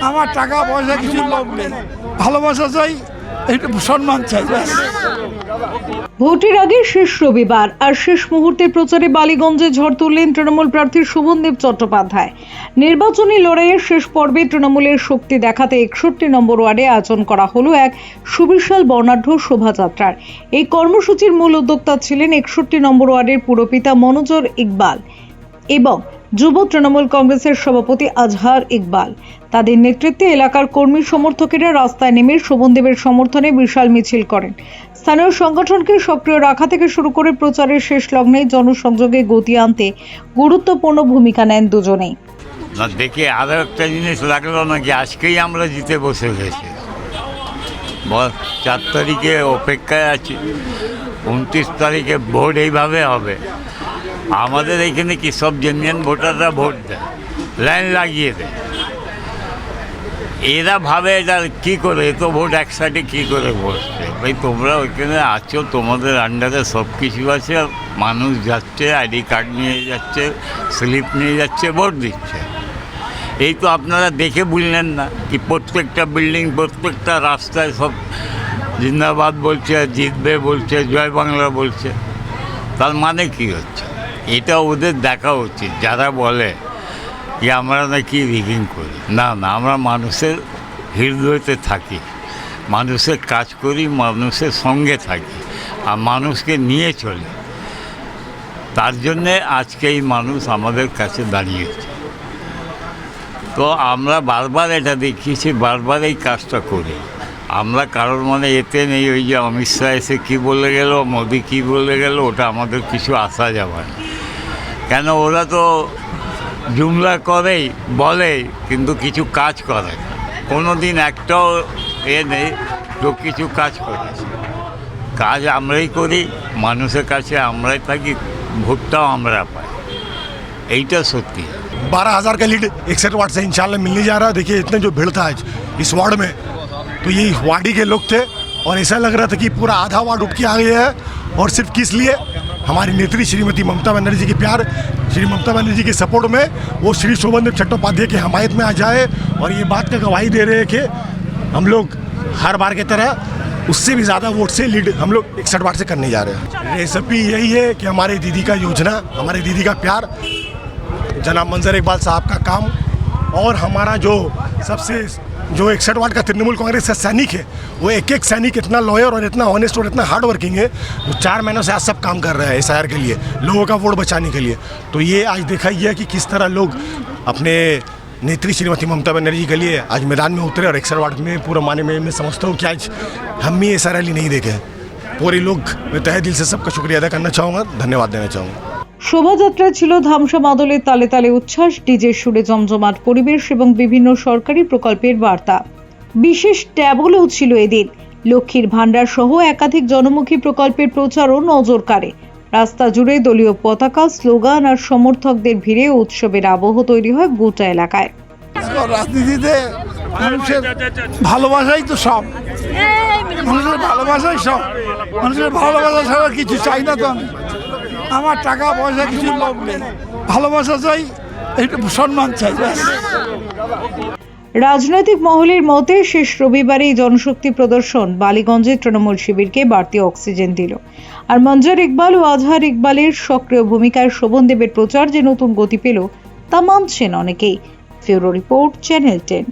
আমার টাকা পয়সা কিছু লোভ নেই, ভালোবাসা চাই, একটু সম্মান চাই। ভোটের আগে শেষ রবিবার আর শেষ মুহূর্তের প্রচারে বালিগঞ্জে ঝড় তুললেন তৃণমূল প্রার্থী শোভনদেব চট্টোপাধ্যায়। নির্বাচনী লড়াইয়ের শেষ পর্বে তৃণমূলের শক্তি দেখাতে 61 নম্বর ওয়ার্ডে আয়োজন করা হলো এক সুবিশাল বর্ণাঢ্য শোভাযাত্রার। এই কর্মসূচির মূল উদ্যোক্তা ছিলেন 61 নম্বর ওয়ার্ডের পুরপিতা মনোজর ইকবাল এবং যুব তৃণমূল কংগ্রেসের সভাপতি আজহার ইকবাল। তাদের নেতৃত্বে এলাকার কর্মী সমর্থকেরা রাস্তায় নেমে শোভনদেবের সমর্থনে বিশাল মিছিল করেন। স্থানীয় সংগঠনকে সক্রিয় রাখা থেকে শুরু করে প্রচারের শেষ লগ্নে জনসংযোগে গতি আনতে গুরুত্বপূর্ণ ভূমিকা নেন দুজনেই। দেখে আরও একটা জিনিস লাগলো নাকি আজকেই আমরা জিতে বসে গেছি। 4 তারিখে অপেক্ষায় আছি, 29 তারিখে ভোট এইভাবে হবে। আমাদের এখানে কি সব জেনুইন ভোটাররা ভোট দেয়, লাইন লাগিয়ে দেয়। এরা ভাবে এটা কী করে, এত ভোট একসাথে কী করে বসছে। ভাই তোমরা ওইখানে আছো, তোমাদের আন্ডারে সব কিছু আছে, মানুষ যাচ্ছে, আইডি কার্ড নিয়ে যাচ্ছে, স্লিপ নিয়ে যাচ্ছে, ভোট দিচ্ছে। এই তো আপনারা দেখে বুঝলেন না কি প্রত্যেকটা বিল্ডিং, প্রত্যেকটা রাস্তায় সব জিন্দাবাদ বলছে, জিতবে বলছে, জয় বাংলা বলছে। তার মানে কি হচ্ছে? এটা ওদের দেখা উচিত, যারা বলে যে আমরা নাকি রিগিং করি। না না, আমরা মানুষের হৃদয়তে থাকি, মানুষের কাজ করি, মানুষের সঙ্গে থাকি আর মানুষকে নিয়ে চলি। তার জন্যে আজকে এই মানুষ আমাদের কাছে দাঁড়িয়েছে। তো আমরা বারবার এটা দেখিয়েছি, বারবার এই কাজটা করি। আমরা কারোর মনে এতে নেই ওই যে অমিত শাহ এসে কী বলে গেল, মোদি কী বলে গেল, ওটা আমাদের কিছু আসা যাবে না। কেন ওরা তো জুমলা করেই, বলে, কিন্তু কিছু কাজ করে না। কোনো দিন একটাও নেই তো কিছু কাজ করেছে। কাজ আমরাই করি, মানুষের কাছে আমরাই থাকি, ভোটটাও আমরা পাই, এইটা সত্যি। 12,000 का लीड 61 वार्ड से इंशाल्लाह मिलने जा रहा है। देखिए इतने जो भीड़ था आज इस वार्ड में, तो ये वार्डी के लोग थे और ऐसा लग रहा था कि पूरा आधा वार्ड उठ के आ गया है। और सिर्फ किस लिए? हमारी नेत्री श्रीमती ममता बनर्जी की प्यार, श्री ममता बनर्जी के सपोर्ट में वो श्री शोभनदेव चट्टोपाध्याय की हमायत में आ जाए। और ये बात का गवाही दे रहे हैं कि हम लोग हर बार की तरह उससे भी ज़्यादा वोट से लीड हम लोग 61 वार्ड से करने जा रहे हैं। रेसिपी यही है कि हमारे दीदी का योजना, हमारे दीदी का प्यार, जनाब मंजर इकबाल साहब का काम, और हमारा जो सबसे जो 61 वार्ड का तृणमूल कांग्रेस का सैनिक है, वो एक सैनिक इतना लॉयर और इतना ऑनेस्ट और इतना हार्ड वर्किंग है, जो 4 महीनों से आज सब काम कर रहा है SIR के लिए, लोगों का वोट बचाने के लिए। तो ये आज देखा गया कि किस तरह लोग अपने नेत्री श्रीमती ममता बनर्जी के लिए आज मैदान में उतरे। और 61 वार्ड में पूरा माने में मैं समझता हूँ कि आज हम भी ऐसा रैली नहीं देखे। पूरे लोग, मैं तहे दिल से सबका शुक्रिया अदा करना चाहूँगा, धन्यवाद देना चाहूँगा। শোভাযাত্রায় ছিল ধামসা মাদলের তালে তালে উচ্ছ্বাস, ডিজের সুরে জমজমাট পরিবেশ এবং বিভিন্ন সরকারি প্রকল্পের বার্তা। বিশেষ ট্যাবলও ছিল এদিন। লক্ষ্মীর ভাণ্ডার সহ একাধিক জনমুখী প্রকল্পের প্রচারও নজর কাড়ে। রাস্তা জুড়ে দলীয় পতাকা, স্লোগান আর সমর্থকদের ভিড়ে উৎসবের আবহ তৈরি হয় গোটা এলাকায়। রাজনীতিতে মানুষের ভালোবাসাই তো সব, মানুষের ভালোবাসাই সব, মানুষের ভালোবাসা ছাড়া কিছু চাই না তো আমি। আমার টাকা পয়সা কিছু লোভ নেই, ভালোবাসা চাই, একটু সম্মান চাই। রাজনৈতিক মহলের মতে শেষ রবিবারে এই জনশক্তি প্রদর্শন বালিগঞ্জের তৃণমূল শিবিরকে বাড়তি অক্সিজেন দিল। আর মঞ্জর ইকবাল ও আজহার ইকবালের সক্রিয় ভূমিকায় শোভনদেবের প্রচার যে নতুন গতি পেল তা মানছেন অনেকেই। Bureau report, channel 10।